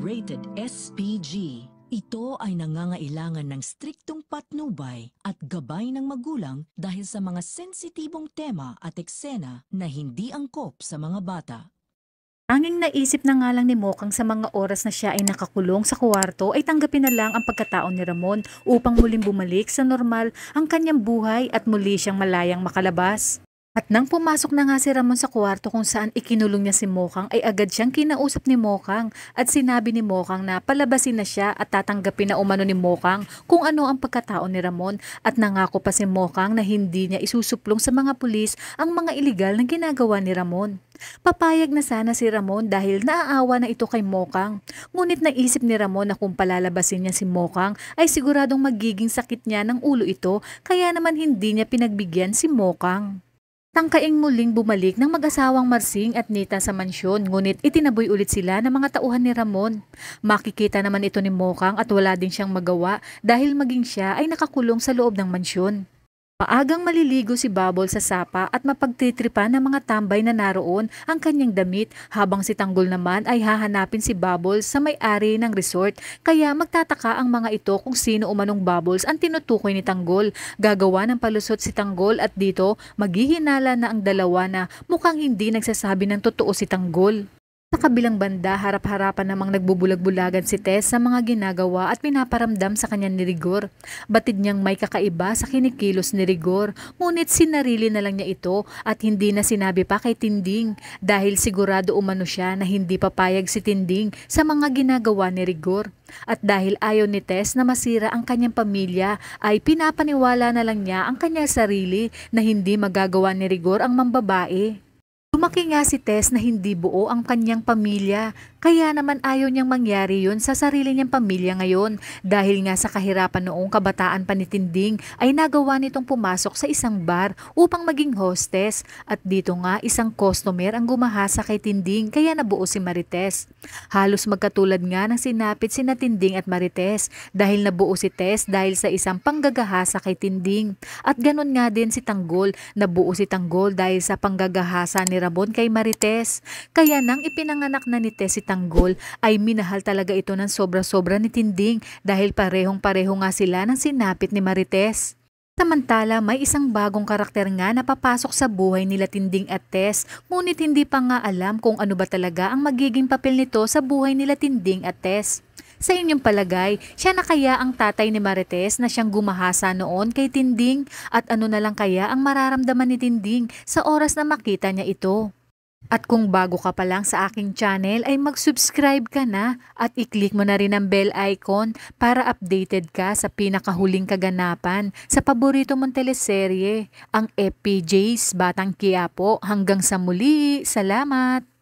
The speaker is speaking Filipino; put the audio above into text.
Rated SPG. Ito ay nangangailangan ng striktong patnubay at gabay ng magulang dahil sa mga sensitibong tema at eksena na hindi angkop sa mga bata. Tanging naisip na nga lang ni Mokang sa mga oras na siya ay nakakulong sa kwarto ay tanggapin na lang ang pagkataon ni Ramon upang muling bumalik sa normal ang kanyang buhay at muli siyang malayang makalabas. At nang pumasok na nga si Ramon sa kwarto kung saan ikinulong niya si Mokang ay agad siyang kinausap ni Mokang at sinabi ni Mokang na palabasin na siya at tatanggapin na umano ni Mokang kung ano ang pagkataon ni Ramon at nangako pa si Mokang na hindi niya isusuplong sa mga pulis ang mga iligal na ginagawa ni Ramon. Papayag na sana si Ramon dahil naaawa na ito kay Mokang. Ngunit naisip ni Ramon na kung palalabasin niya si Mokang ay siguradong magiging sakit niya ng ulo ito kaya naman hindi niya pinagbigyan si Mokang. Tangkaing muling bumalik ng mag-asawang Marsing at Nita sa mansyon ngunit itinaboy ulit sila ng mga tauhan ni Ramon. Makikita naman ito ni Mokang at wala din siyang magawa dahil maging siya ay nakakulong sa loob ng mansyon. Maagang maliligo si Bubble sa sapa at mapagtitripan ng mga tambay na naroon ang kanyang damit habang si Tanggol naman ay hahanapin si Bubbles sa may-ari ng resort kaya magtataka ang mga ito kung sino umanong Bubbles ang tinutukoy ni Tanggol. Gagawa ng palusot si Tanggol at dito maghihinala na ang dalawa na mukhang hindi nagsasabi ng totoo si Tanggol. Sa kabilang banda, harap-harapan namang nagbubulag-bulagan si Tess sa mga ginagawa at pinaparamdam sa kanya ni Rigor. Batid niyang may kakaiba sa kinikilos ni Rigor, ngunit sinarili na lang niya ito at hindi na sinabi pa kay Tinding dahil sigurado umano siya na hindi papayag si Tinding sa mga ginagawa ni Rigor. At dahil ayaw ni Tess na masira ang kanyang pamilya ay pinapaniwala na lang niya ang kanyang sarili na hindi magagawa ni Rigor ang mambabae. Lumaki nga si Tess na hindi buo ang kanyang pamilya, kaya naman ayaw niyang mangyari yun sa sarili niyang pamilya ngayon dahil nga sa kahirapan noong kabataan pa ni Tinding ay nagawa nitong pumasok sa isang bar upang maging hostess at dito nga isang customer ang gumahasa kay Tinding kaya nabuo si Marites. Halos magkatulad nga ng sinapit sina Tinding at Marites dahil nabuo si Tess dahil sa isang panggagahasa kay Tinding at ganun nga din si Tanggol, nabuo si Tanggol dahil sa panggagahasa ni Ramon kay Marites. Kaya nang ipinanganak na ni Tess si Tanggol ay minahal talaga ito ng sobra-sobra ni Tinding dahil parehong-pareho nga sila ng sinapit ni Marites. Samantala may isang bagong karakter nga na papasok sa buhay nila Tinding at Tess ngunit hindi pa nga alam kung ano ba talaga ang magiging papel nito sa buhay nila Tinding at Tess. Sa inyong palagay, siya na kaya ang tatay ni Marites na siyang gumahasa noon kay Tinding at ano na lang kaya ang mararamdaman ni Tinding sa oras na makita niya ito? At kung bago ka pa lang sa aking channel ay mag-subscribe ka na at i-click mo na rin ang bell icon para updated ka sa pinakahuling kaganapan sa paborito mong teleserye, ang FPJ's Batang Quiapo. Hanggang sa muli, salamat!